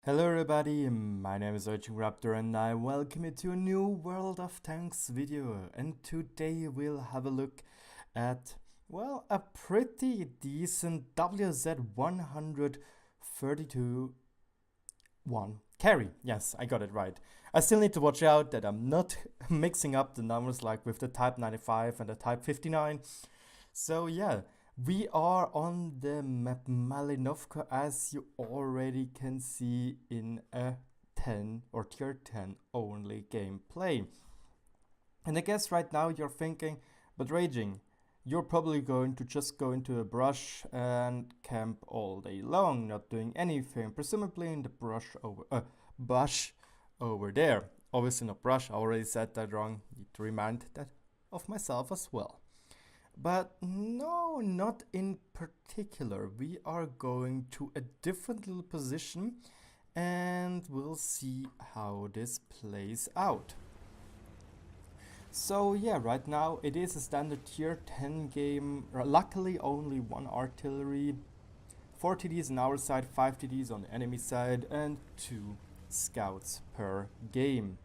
Hello everybody, my name is RagingRaptor and I welcome you to a new World of Tanks video. And today we'll have a look at, well, a pretty decent WZ-132-1 carry. Yes, I got it right. I still need to watch out that I'm not mixing up the numbers like with the Type 95 and the Type 59. So yeah. We are on the map Malinovka, as you already can see in a 10 or tier 10 only gameplay. And I guess right now you're thinking, but Raging, you're probably going to just go into a brush and camp all day long, not doing anything, presumably in the bush over there. Obviously not brush, I already said that wrong, need to remind that of myself as well. But no, not in particular. We are going to a different little position and we'll see how this plays out. So yeah, right now it is a standard tier 10 game. Luckily only one artillery, 4 TDs on our side, 5 TDs on the enemy side and 2 scouts per game.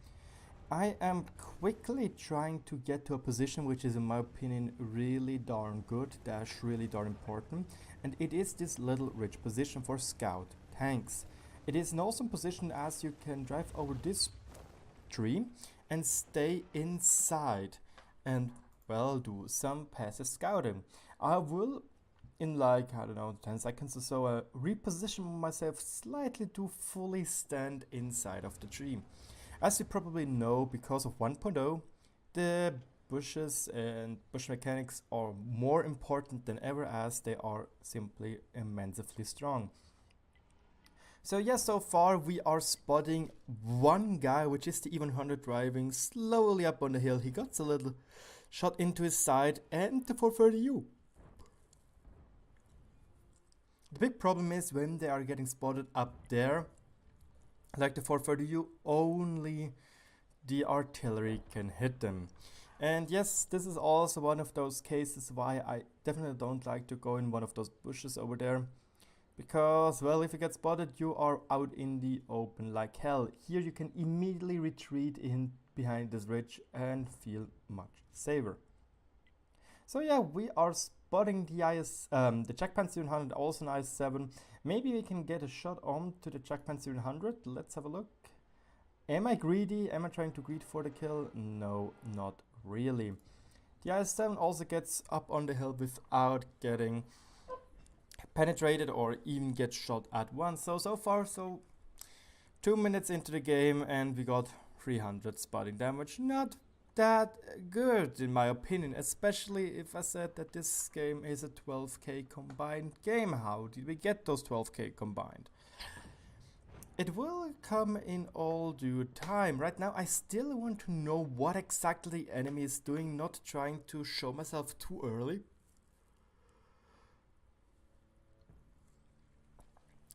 I am quickly trying to get to a position which is in my opinion really darn good, really darn important, and it is this little rich position for scout tanks. It is an awesome position as you can drive over this tree and stay inside and, well, do some passive scouting. I will in like, I don't know, 10 seconds or so reposition myself slightly to fully stand inside of the tree. As you probably know, because of 1.0, the bushes and bush mechanics are more important than ever as they are simply immensely strong. So yeah, so far we are spotting one guy, which is the even 100 driving slowly up on the hill. He got a little shot into his side and the 430U. The big problem is when they are getting spotted up there, like the 430U, only the artillery can hit them. And yes, this is also one of those cases why I definitely don't like to go in one of those bushes over there. Because, well, if you get spotted, you are out in the open like hell. Here you can immediately retreat in behind this ridge and feel much safer. So yeah, we are spotting the the Czech Panzer 100, also an IS-7. Maybe we can get a shot on to the Czech Panzer 100. Let's have a look. Am I greedy? Am I trying to greed for the kill? No, not really. The IS-7 also gets up on the hill without getting penetrated or even get shot at once. So far, 2 minutes into the game and we got 300 spotting damage. Not that good in my opinion, especially if I said that this game is a 12k combined game. How did we get those 12k combined? It will come in all due time. Right now I still want to know what exactly the enemy is doing, not trying to show myself too early.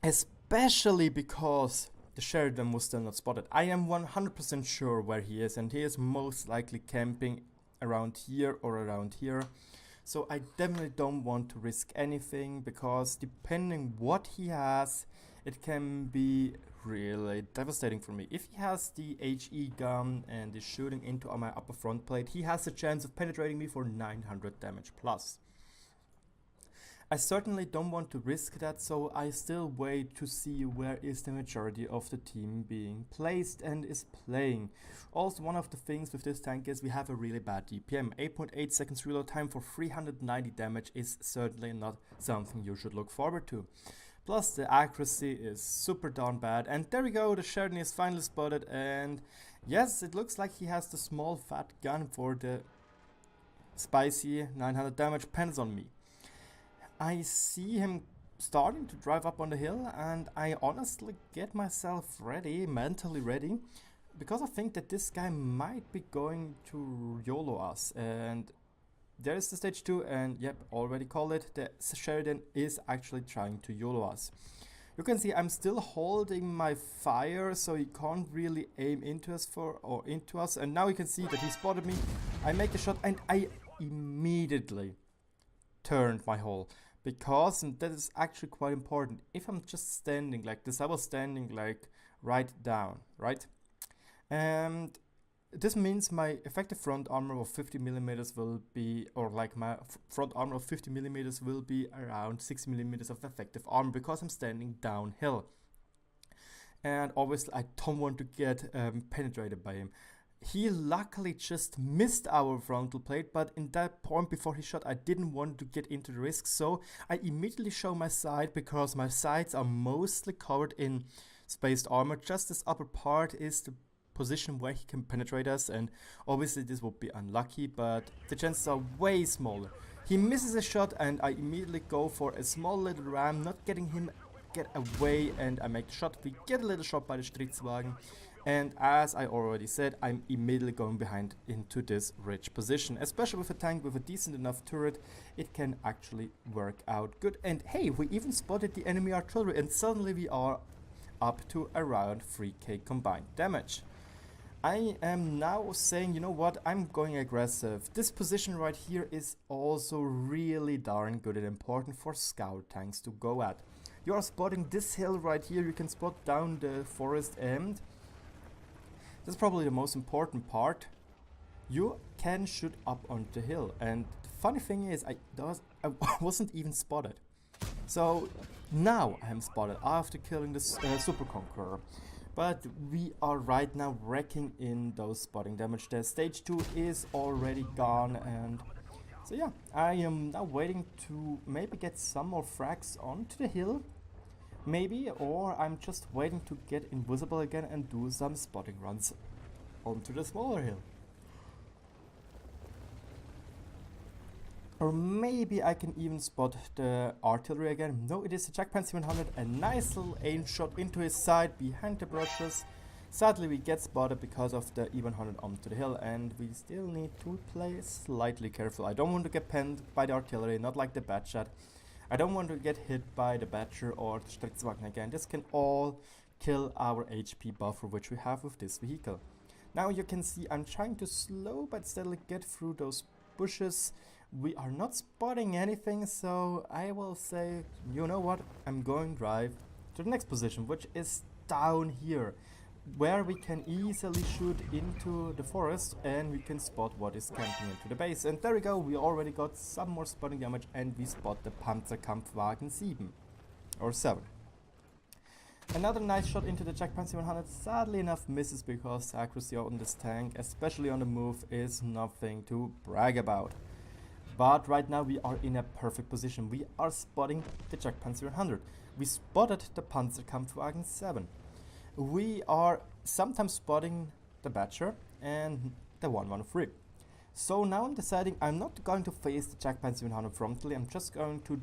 Especially because the Sheridan was still not spotted. I am 100% sure where he is, and he is most likely camping around here or around here. So I definitely don't want to risk anything, because depending what he has, it can be really devastating for me. If he has the HE gun and is shooting into my upper front plate, he has a chance of penetrating me for 900 damage plus. I certainly don't want to risk that, so I still wait to see where is the majority of the team being placed and is playing. Also, one of the things with this tank is we have a really bad DPM. 8.8 seconds reload time for 390 damage is certainly not something you should look forward to. Plus the accuracy is super darn bad. And there we go, the Sheridan is finally spotted, and yes, it looks like he has the small fat gun for the spicy 900 damage pens on me. I see him starting to drive up on the hill, and I honestly get myself ready, mentally ready, because I think that this guy might be going to YOLO us. And there is the stage 2, and yep, already called it, the Sheridan is actually trying to YOLO us. You can see I'm still holding my fire, so he can't really aim into us, and now you can see that he spotted me. I make a shot and I immediately turned my hull, because, and that is actually quite important, if I'm just standing like this, I was standing like right down, right? And this means my effective front armor of 50 millimeters will be, or like my front armor of 50 millimeters will be around 6 millimeters of effective armor because I'm standing downhill. And obviously I don't want to get penetrated by him. He luckily just missed our frontal plate, but in that point before he shot, I didn't want to get into the risk, so I immediately show my side because my sides are mostly covered in spaced armor. Just this upper part is the position where he can penetrate us, and obviously this would be unlucky, but the chances are way smaller. He misses a shot and I immediately go for a small little ram, not getting him get away, and I make the shot. We get a little shot by the Stritzwagen. And as I already said, I'm immediately going behind into this ridge position. Especially with a tank with a decent enough turret, it can actually work out good. And hey, we even spotted the enemy artillery, and suddenly we are up to around 3k combined damage. I am now saying, you know what, I'm going aggressive. This position right here is also really darn good and important for scout tanks to go at. You are spotting this hill right here, you can spot down the forest, and that's probably the most important part. You can shoot up onto the hill, and the funny thing is I wasn't even spotted. So now I am spotted after killing the Super Conqueror. But we are right now wrecking in those spotting damage. The stage 2 is already gone, and so yeah, I am now waiting to maybe get some more frags onto the hill. Maybe, or I'm just waiting to get invisible again and do some spotting runs onto the smaller hill. Or maybe I can even spot the artillery again. No, it is the Jack 700, a nice little aim shot into his side behind the brushes. Sadly we get spotted because of the E100 onto the hill, and we still need to play slightly careful. I don't want to get penned by the artillery, not like the bat shot. I don't want to get hit by the Badger or the Stritzwagen again. This can all kill our HP buffer which we have with this vehicle. Now you can see I'm trying to slow but steadily get through those bushes. We are not spotting anything, so I will say, you know what, I'm going drive to the next position, which is down here, where we can easily shoot into the forest and we can spot what is camping into the base. And there we go, we already got some more spotting damage and we spot the Panzerkampfwagen 7 or 7. Another nice shot into the Jack 700 sadly enough misses because the accuracy on this tank, especially on the move, is nothing to brag about. But right now we are in a perfect position. We are spotting the Jack 700. We spotted the Panzerkampfwagen 7. We are sometimes spotting the Badger and the 113. So now I'm deciding I'm not going to face the Jack 700 frontally, I'm just going to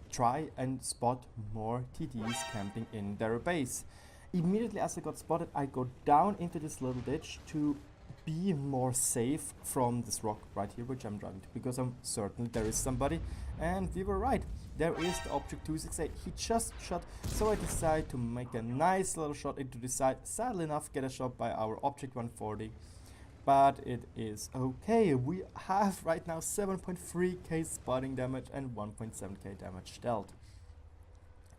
try and spot more TDs camping in their base. Immediately as I got spotted, I go down into this little ditch to be more safe from this rock right here, which I'm driving to, because I'm certain there is somebody, and we were right. There is the Object 268, he just shot, so I decide to make a nice little shot into the side. Sadly enough, get a shot by our Object 140, but it is okay. We have right now 7.3k spotting damage and 1.7k damage dealt.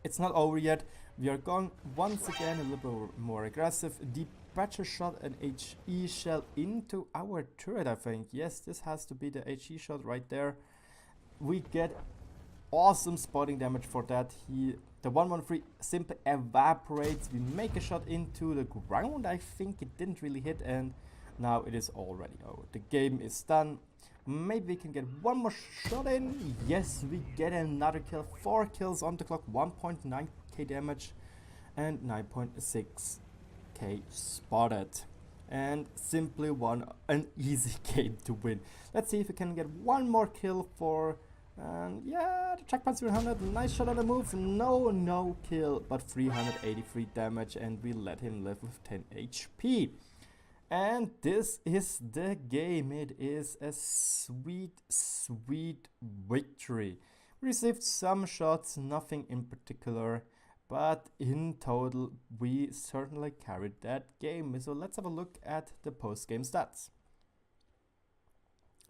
It's not over yet, we are going once again a little bit more aggressive. The Badger shot an HE shell into our turret, I think. Yes, this has to be the HE shot right there. We get awesome spotting damage for that. The 113 simply evaporates. We make a shot into the ground. I think it didn't really hit, and now it is already over. The game is done. Maybe we can get one more shot in. Yes, we get another kill. 4 kills on the clock, 1.9k damage and 9.6k spotted, and simply an easy game to win. Let's see if we can get one more kill for, yeah, the Jack 700, nice shot on the move, no kill, but 383 damage, and we let him live with 10 HP. And this is the game. It is a sweet victory. We received some shots, nothing in particular, but in total we certainly carried that game. So let's have a look at the post-game stats.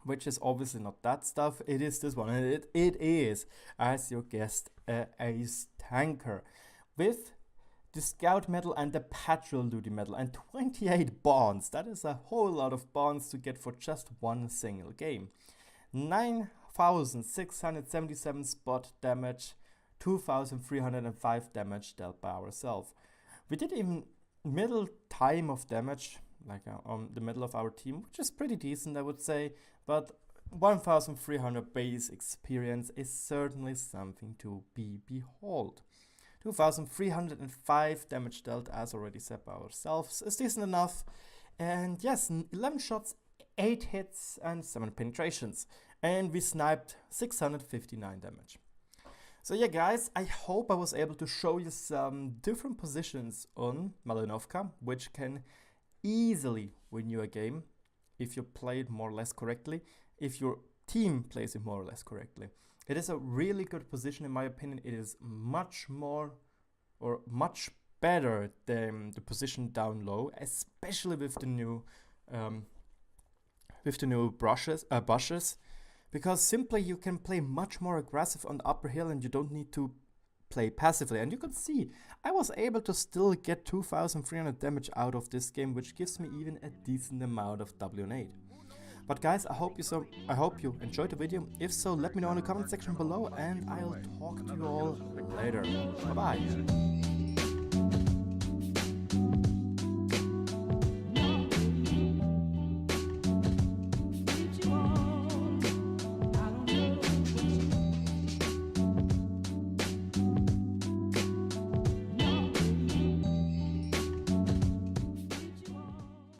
which is obviously not that stuff. It is this one, and it is, as you guessed, a ace tanker with the scout medal and the patrol duty medal and 28 bonds. That is a whole lot of bonds to get for just one single game. 9,677 spot damage, 2,305 damage dealt by ourselves. We did even middle time of damage, like on the middle of our team, which is pretty decent, I would say, but 1,300 base experience is certainly something to behold. 2,305 damage dealt, as already said by ourselves, is decent enough. And yes, 11 shots, 8 hits and 7 penetrations. And we sniped 659 damage. So yeah guys, I hope I was able to show you some different positions on Malinovka, which can easily win you a game if you play it more or less correctly, if your team plays it more or less correctly. It is a really good position in my opinion. It is much more or much better than the position down low, especially with the new bushes, because simply you can play much more aggressive on the upper hill and you don't need to play passively. And you can see I was able to still get 2,300 damage out of this game, which gives me even a decent amount of WN8. But guys, I hope you enjoyed the video. If so, let me know in the comment section below, and I'll talk to you all later. Bye bye.